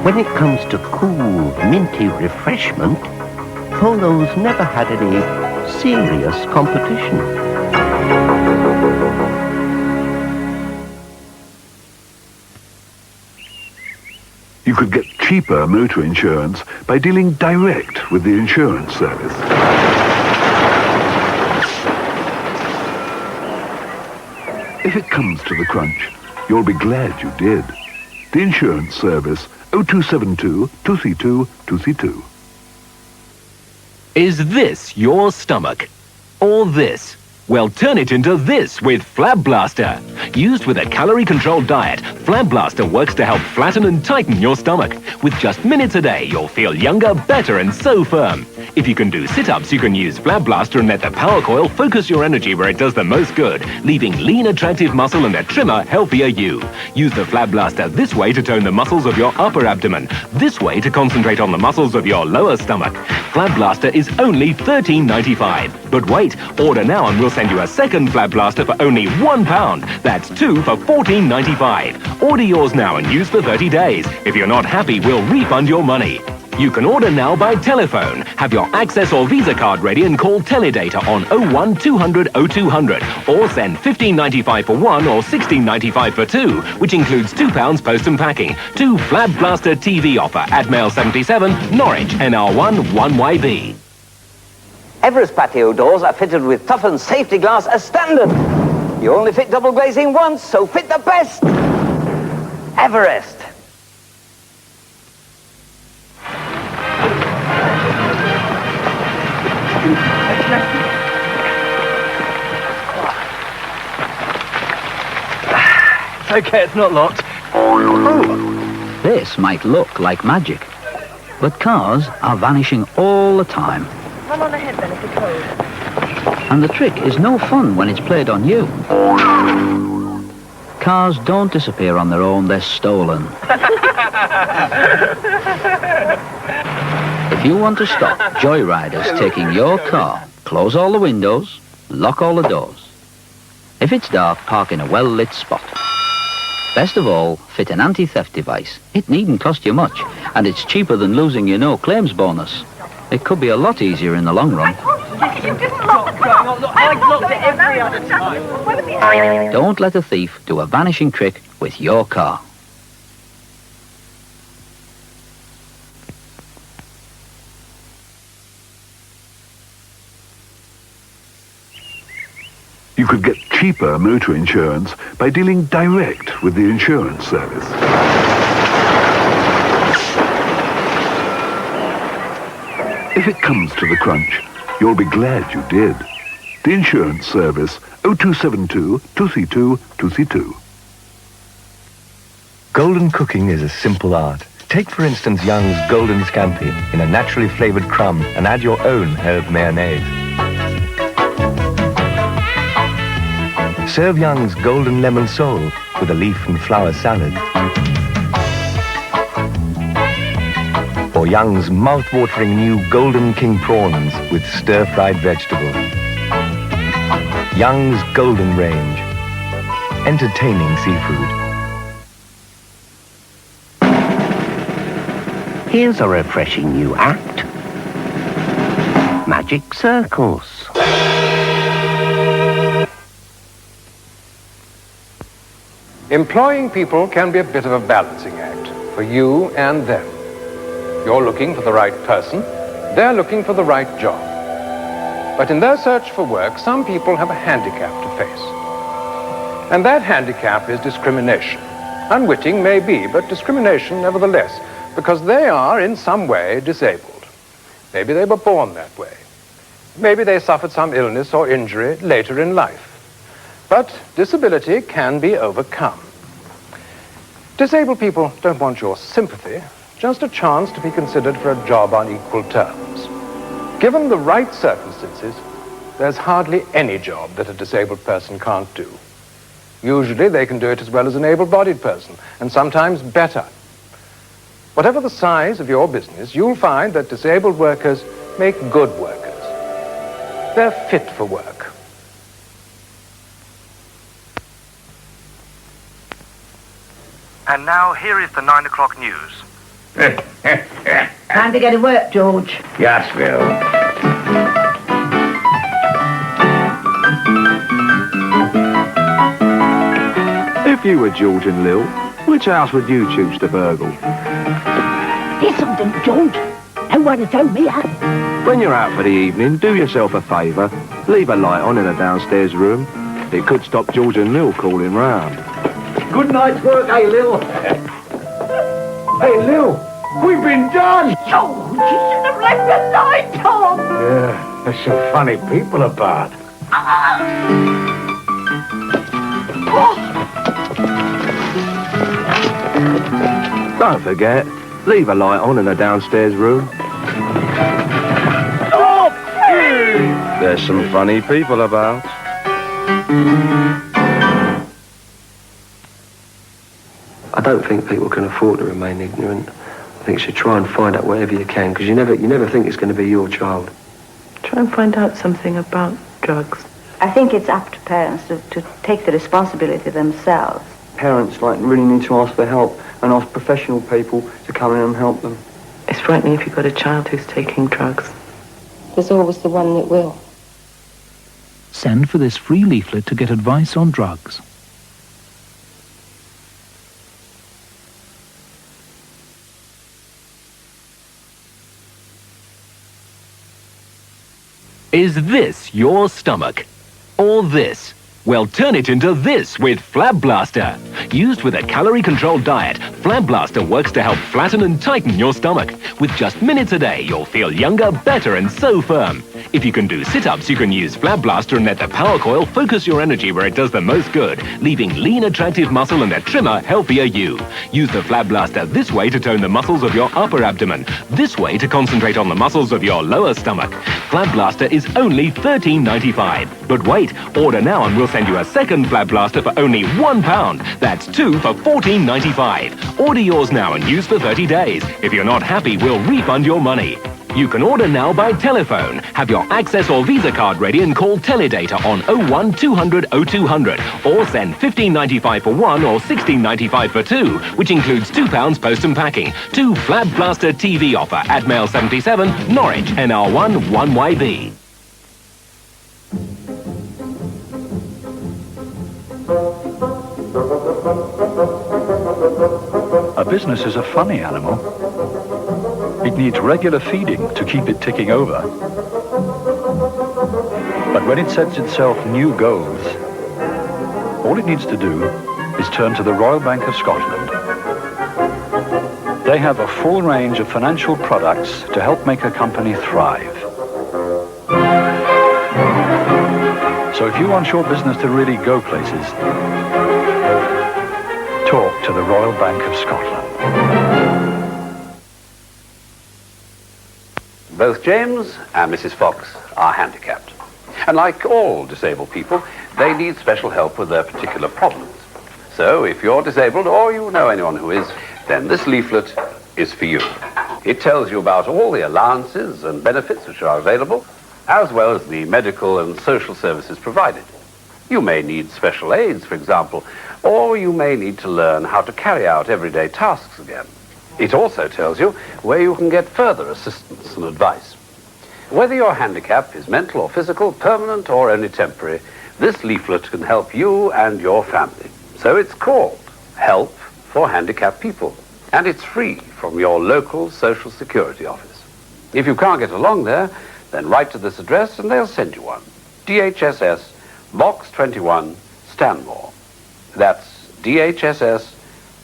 When it comes to cool, minty refreshment, Polo's never had any serious competition. You could get cheaper motor insurance by dealing direct with the insurance service. If it comes to the crunch, you'll be glad you did. The insurance service, 0272 232 232. Is this your stomach? Or this? Well, turn it into this with Flab Blaster. Used with a calorie-controlled diet, Flab Blaster works to help flatten and tighten your stomach. With just minutes a day, you'll feel younger, better, and so firm. If you can do sit-ups, you can use Flab Blaster and let the power coil focus your energy where it does the most good, leaving lean, attractive muscle and a trimmer, healthier you. Use the Flab Blaster this way to tone the muscles of your upper abdomen, this way to concentrate on the muscles of your lower stomach. Flab Blaster is only $13.95. But wait, order now and we'll send you a second Flab Blaster for only £1. That's 2 for $14.95. Order yours now and use for 30 days. If you're not happy, we'll refund your money. You can order now by telephone. Have your Access or Visa card ready and call Teledata on 01 200 0200 or send $15.95 for one or $16.95 for two, which includes £2 post and packing. To Flab Blaster TV offer at Mail 77, Norwich, NR1 1YB. Everest patio doors are fitted with toughened safety glass as standard. You only fit double glazing once, so fit the best. Everest. It's okay, it's not locked. Oh. This might look like magic, but cars are vanishing all the time. Run on ahead then if you're cold. And the trick is no fun when it's played on you. Cars don't disappear on their own, they're stolen. If you want to stop joyriders taking your car, close all the windows, lock all the doors. If it's dark, park in a well-lit spot. Best of all, fit an anti-theft device. It needn't cost you much, and it's cheaper than losing your no-claims bonus. It could be a lot easier in the long run. You didn't lock the car. I locked it every other time. Don't let a thief do a vanishing trick with your car. You could get cheaper motor insurance by dealing direct with the insurance service. If it comes to the crunch, you'll be glad you did. The insurance service, 0272 232 232. Golden cooking is a simple art. Take, for instance, Young's Golden Scampi in a naturally flavored crumb and add your own herb mayonnaise. Serve Young's Golden Lemon Sole with a leaf and flower salad. Or Young's mouth-watering new Golden King Prawns with stir-fried vegetables. Young's Golden Range. Entertaining seafood. Here's a refreshing new act. Magic circles. Employing people can be a bit of a balancing act for you and them. You're looking for the right person, they're looking for the right job. But in their search for work, some people have a handicap to face. And that handicap is discrimination. Unwitting may be, but discrimination nevertheless, because they are in some way disabled. Maybe they were born that way. Maybe they suffered some illness or injury later in life. But disability can be overcome. Disabled people don't want your sympathy, just a chance to be considered for a job on equal terms. Given the right circumstances, there's hardly any job that a disabled person can't do. Usually they can do it as well as an able-bodied person, and sometimes better. Whatever the size of your business, you'll find that disabled workers make good workers. They're fit for work. And now here is the 9 o'clock news. Time to get to work, George. Yes, Phil. If you were George and Lil, which house would you choose to burgle? There's something, George. No one to tell me, huh? When you're out for the evening, do yourself a favour. Leave a light on in a downstairs room. It could stop George and Lil calling round. Good night's work, eh, Lil? Hey, Lil, we've been done! George, you should have left the light on. Yeah, there's some funny people about. Don't forget, leave a light on in a downstairs room. Oh, There's some funny people about. I don't think people can afford to remain ignorant. I think you should try and find out whatever you can, because you never think it's going to be your child. Try and find out something about drugs. I think it's up to parents to take the responsibility themselves. Parents really need to ask for help and ask professional people to come in and help them. It's frightening if you've got a child who's taking drugs. There's always the one that will. Send for this free leaflet to get advice on drugs. Is this your stomach? Or this? Well, turn it into this with Flab Blaster. Used with a calorie-controlled diet, Flab Blaster works to help flatten and tighten your stomach. With just minutes a day, you'll feel younger, better, and so firm. If you can do sit-ups, you can use Flab Blaster and let the power coil focus your energy where it does the most good, leaving lean, attractive muscle and a trimmer, healthier you. Use the Flab Blaster this way to tone the muscles of your upper abdomen, this way to concentrate on the muscles of your lower stomach. Flab Blaster is only $13.95. But wait, order now and we'll send you a second Flab Blaster for only £1. That's 2 for $14.95. Order yours now and use for 30 days. If you're not happy, we'll refund your money. You can order now by telephone. Have your Access or Visa card ready and call Teledata on 01 200 0200 or send $15.95 for one or $16.95 for two, which includes £2 post and packing. To Flab Blaster TV offer at Mail 77, Norwich, NR1 1YB. A business is a funny animal. It needs regular feeding to keep it ticking over. But when it sets itself new goals, all it needs to do is turn to the Royal Bank of Scotland. They have a full range of financial products to help make a company thrive. So if you want your business to really go places, talk to the Royal Bank of Scotland. Both James and Mrs. Fox are handicapped. And like all disabled people, they need special help with their particular problems. So if you're disabled or you know anyone who is, then this leaflet is for you. It tells you about all the allowances and benefits which are available, as well as the medical and social services provided. You may need special aids, for example, or you may need to learn how to carry out everyday tasks again. It also tells you where you can get further assistance and advice. Whether your handicap is mental or physical, permanent or only temporary, this leaflet can help you and your family. So it's called Help for Handicapped People, and it's free from your local Social Security office. If you can't get along there, then write to this address and they'll send you one. DHSS, Box 21, Stanmore. That's DHSS,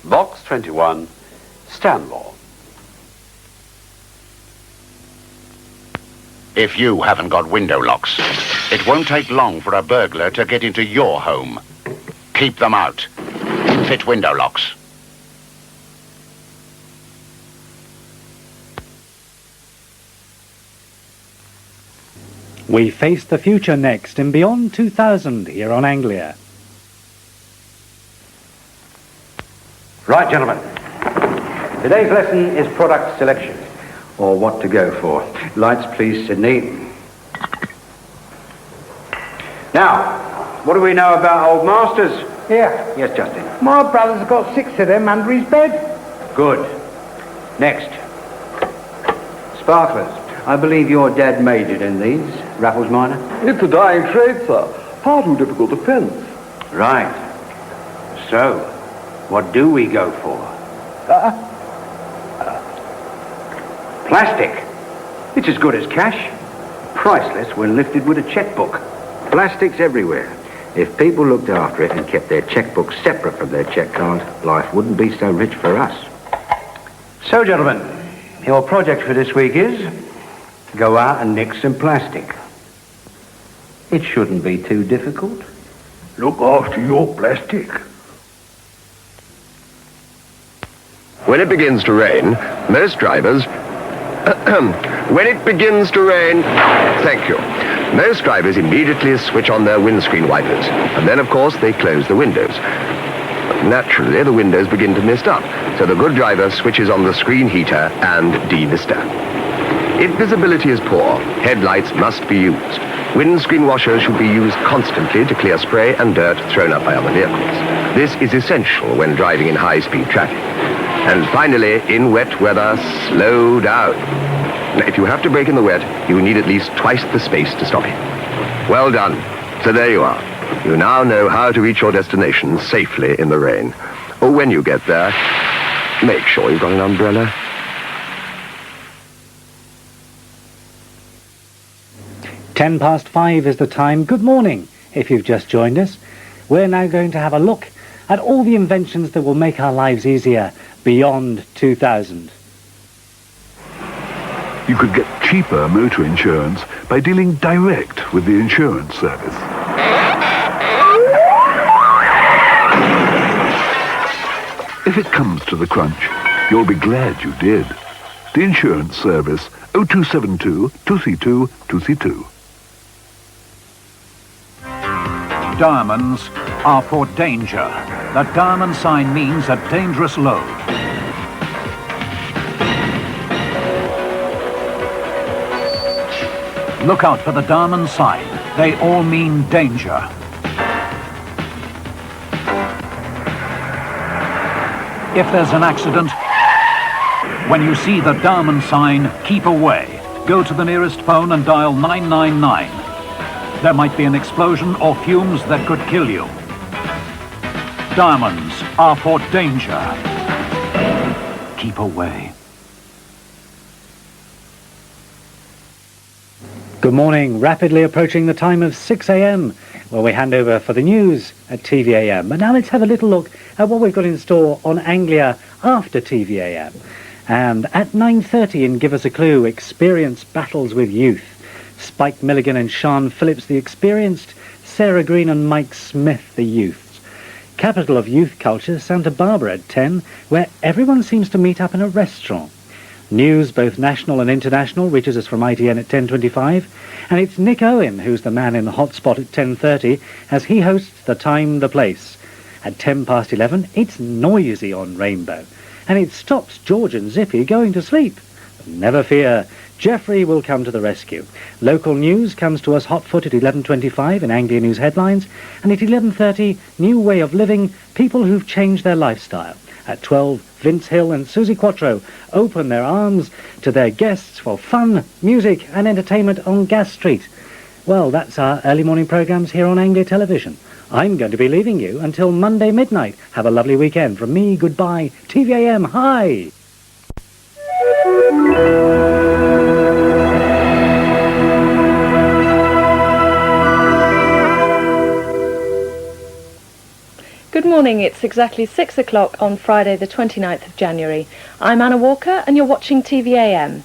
Box 21, Stanmore. If you haven't got window locks, it won't take long for a burglar to get into your home. Keep them out. Fit window locks. We face the future next in Beyond 2000 here on Anglia. Right, gentlemen. Today's lesson is product selection, or what to go for. Lights, please, Sydney. Now, what do we know about old masters? Here. Yes, Justin. My brother's got 6 of them under his bed. Good. Next. Sparklers. I believe your dad majored in these, Raffles Minor? It's a dying trade, sir. Far too difficult to fence. Right. So, what do we go for? Plastic. It's as good as cash. Priceless when lifted with a checkbook. Plastic's everywhere. If people looked after it and kept their checkbook separate from their check card, life wouldn't be so rich for us. So, gentlemen, your project for this week is go out and nick some plastic. It shouldn't be too difficult. Look after your plastic. When it begins to rain, most drivers... when it begins to rain... Thank you. Most drivers immediately switch on their windscreen wipers. And then, of course, they close the windows. Naturally, the windows begin to mist up. So the good driver switches on the screen heater and demister. If visibility is poor, headlights must be used. Windscreen washers should be used constantly to clear spray and dirt thrown up by other vehicles. This is essential when driving in high-speed traffic. And finally, in wet weather, slow down. Now, if you have to brake in the wet, you need at least twice the space to stop it. Well done. So there you are. You now know how to reach your destination safely in the rain. Or when you get there, make sure you've got an umbrella. Ten past 5 is the time. Good morning, if you've just joined us. We're now going to have a look at all the inventions that will make our lives easier beyond 2000. You could get cheaper motor insurance by dealing direct with the insurance service. If it comes to the crunch, you'll be glad you did. The insurance service, 0272 232 232. Diamonds are for danger. The diamond sign means a dangerous load. Look out for the diamond sign. They all mean danger. If there's an accident, when you see the diamond sign, keep away. Go to the nearest phone and dial 999. There might be an explosion or fumes that could kill you. Diamonds are for danger. Keep away. Good morning. Rapidly approaching the time of 6 a.m. where we hand over for the news at TVAM. But now let's have a little look at what we've got in store on Anglia after TVAM. And at 9:30 in Give Us a Clue, Experience Battles with Youth. Spike Milligan and Sean Phillips, the experienced, Sarah Green and Mike Smith, the youths. Capital of youth culture, Santa Barbara at 10, where everyone seems to meet up in a restaurant. News, both national and international, reaches us from ITN at 10:25, and it's Nick Owen who's the man in the hot spot at 10:30 as he hosts The Time, the Place. At 11:10, it's noisy on Rainbow, and it stops George and Zippy going to sleep. But never fear, Geoffrey will come to the rescue. Local news comes to us hot-foot at 11:25 in Anglia News Headlines, and at 11:30, New Way of Living, people who've changed their lifestyle. At 12, Vince Hill and Susie Quattro open their arms to their guests for fun, music and entertainment on Gas Street. Well, that's our early morning programmes here on Anglia Television. I'm going to be leaving you until Monday midnight. Have a lovely weekend. From me, goodbye. TVAM, hi! Good morning, it's exactly 6 o'clock on Friday the 29th of January. I'm Anna Walker and you're watching TVAM.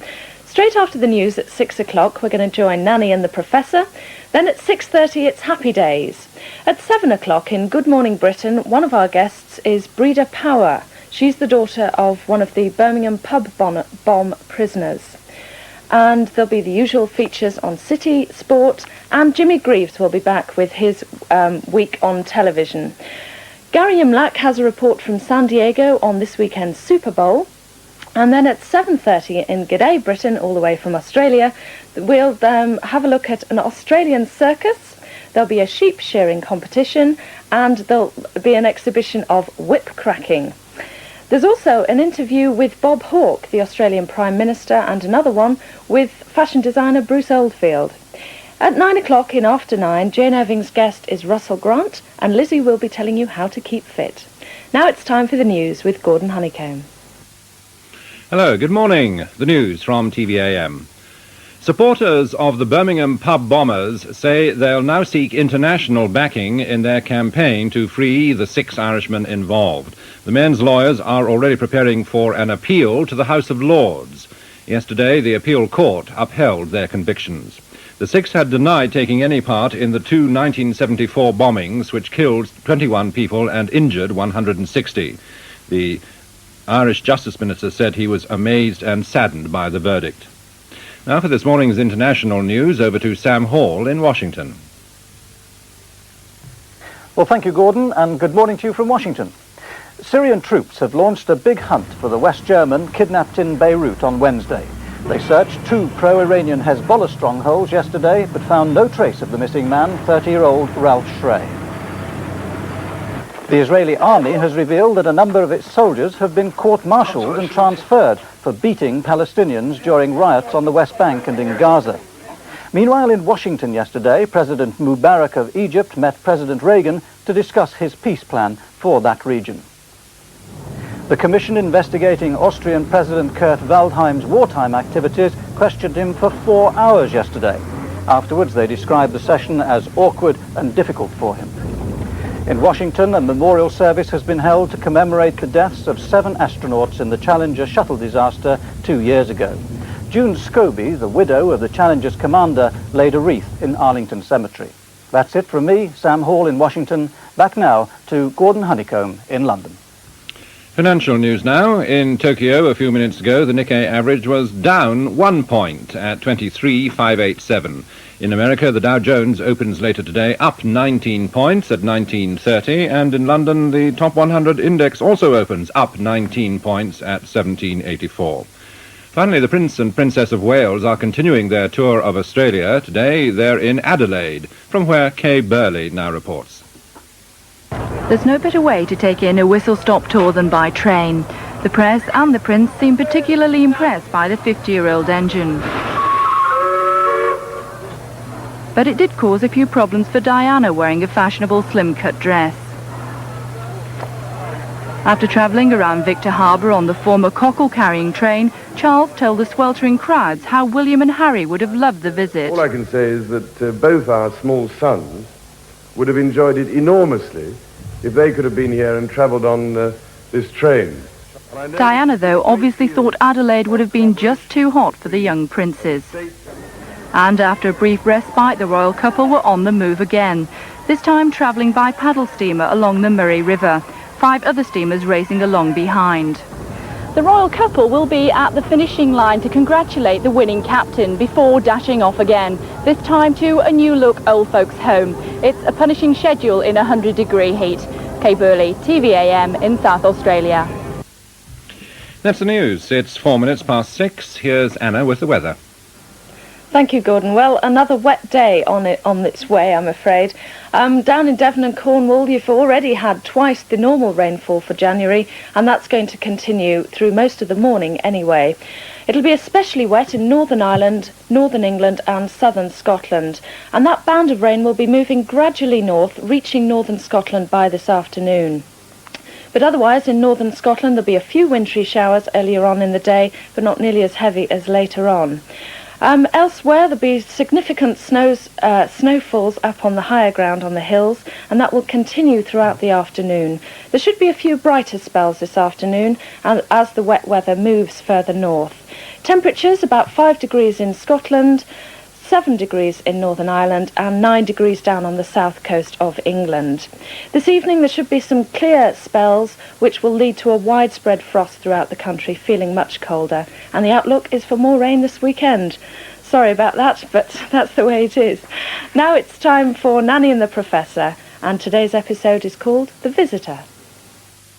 Straight after the news at 6 o'clock we're going to join Nanny and the Professor. Then at 6:30 it's Happy Days. At 7 o'clock in Good Morning Britain, one of our guests is Breda Power. She's the daughter of one of the Birmingham pub bomb prisoners. And there'll be the usual features on City, Sport, and Jimmy Greaves will be back with his week on television. Gary Imlach has a report from San Diego on this weekend's Super Bowl. And then at 7:30 in G'day Britain, all the way from Australia, we'll have a look at an Australian circus. There'll be a sheep shearing competition and there'll be an exhibition of whip cracking. There's also an interview with Bob Hawke, the Australian Prime Minister, and another one with fashion designer Bruce Oldfield. At 9 o'clock in After 9, Jane Irving's guest is Russell Grant, and Lizzie will be telling you how to keep fit. Now it's time for the news with Gordon Honeycomb. Hello, good morning. The news from TVAM. Supporters of the Birmingham pub bombers say they'll now seek international backing in their campaign to free the 6 Irishmen involved. The men's lawyers are already preparing for an appeal to the House of Lords. Yesterday, the appeal court upheld their convictions. The 6 had denied taking any part in the 2 1974 bombings which killed 21 people and injured 160. The Irish Justice Minister said he was amazed and saddened by the verdict. Now for this morning's international news, over to Sam Hall in Washington. Well, thank you, Gordon, and good morning to you from Washington. Syrian troops have launched a big hunt for the West German kidnapped in Beirut on Wednesday. They searched 2 pro-Iranian Hezbollah strongholds yesterday, but found no trace of the missing man, 30-year-old Ralph Schrey. The Israeli army has revealed that a number of its soldiers have been court-martialed and transferred for beating Palestinians during riots on the West Bank and in Gaza. Meanwhile, in Washington yesterday, President Mubarak of Egypt met President Reagan to discuss his peace plan for that region. The commission investigating Austrian President Kurt Waldheim's wartime activities questioned him for 4 hours yesterday. Afterwards, they described the session as awkward and difficult for him. In Washington, a memorial service has been held to commemorate the deaths of 7 astronauts in the Challenger shuttle disaster 2 years ago. June Scobie, the widow of the Challenger's commander, laid a wreath in Arlington Cemetery. That's it from me, Sam Hall in Washington. Back now to Gordon Honeycomb in London. Financial news now. In Tokyo a few minutes ago, the Nikkei average was down 1 point at 23,587. In America, the Dow Jones opens later today up 19 points at 1930, and in London, the top 100 index also opens up 19 points at 1784. Finally, the Prince and Princess of Wales are continuing their tour of Australia. Today, they're in Adelaide, from where Kay Burley now reports. There's no better way to take in a whistle-stop tour than by train. The press and the Prince seem particularly impressed by the 50-year-old engine. But it did cause a few problems for Diana wearing a fashionable slim-cut dress. After travelling around Victor Harbour on the former cockle-carrying train, Charles told the sweltering crowds how William and Harry would have loved the visit. All I can say is that both our small sons would have enjoyed it enormously if they could have been here and travelled on this train. Diana, though, obviously thought Adelaide would have been just too hot for the young princes. And after a brief respite, the royal couple were on the move again, this time travelling by paddle steamer along the Murray River, 5 other steamers racing along behind. The royal couple will be at the finishing line to congratulate the winning captain before dashing off again, this time to a new-look old folks' home. It's a punishing schedule in 100-degree heat. Kay Burley, TVAM in South Australia. That's the news. It's 4 minutes past 6. Here's Anna with the weather. Thank you, Gordon. Well, another wet day on its way, I'm afraid. Down in Devon and Cornwall, you've already had twice the normal rainfall for January, and that's going to continue through most of the morning anyway. It'll be especially wet in Northern Ireland, Northern England and southern Scotland, and that band of rain will be moving gradually north, reaching northern Scotland by this afternoon. But otherwise, in northern Scotland, there'll be a few wintry showers earlier on in the day, but not nearly as heavy as later on. Elsewhere, there'll be significant snowfalls up on the higher ground on the hills, and that will continue throughout the afternoon. There should be a few brighter spells this afternoon as the wet weather moves further north. Temperatures about 5 degrees in Scotland, 7 degrees in Northern Ireland and 9 degrees down on the south coast of England. This evening there should be some clear spells which will lead to a widespread frost throughout the country, feeling much colder. And the outlook is for more rain this weekend. Sorry about that, but that's the way it is. Now it's time for Nanny and the Professor, and today's episode is called The Visitor.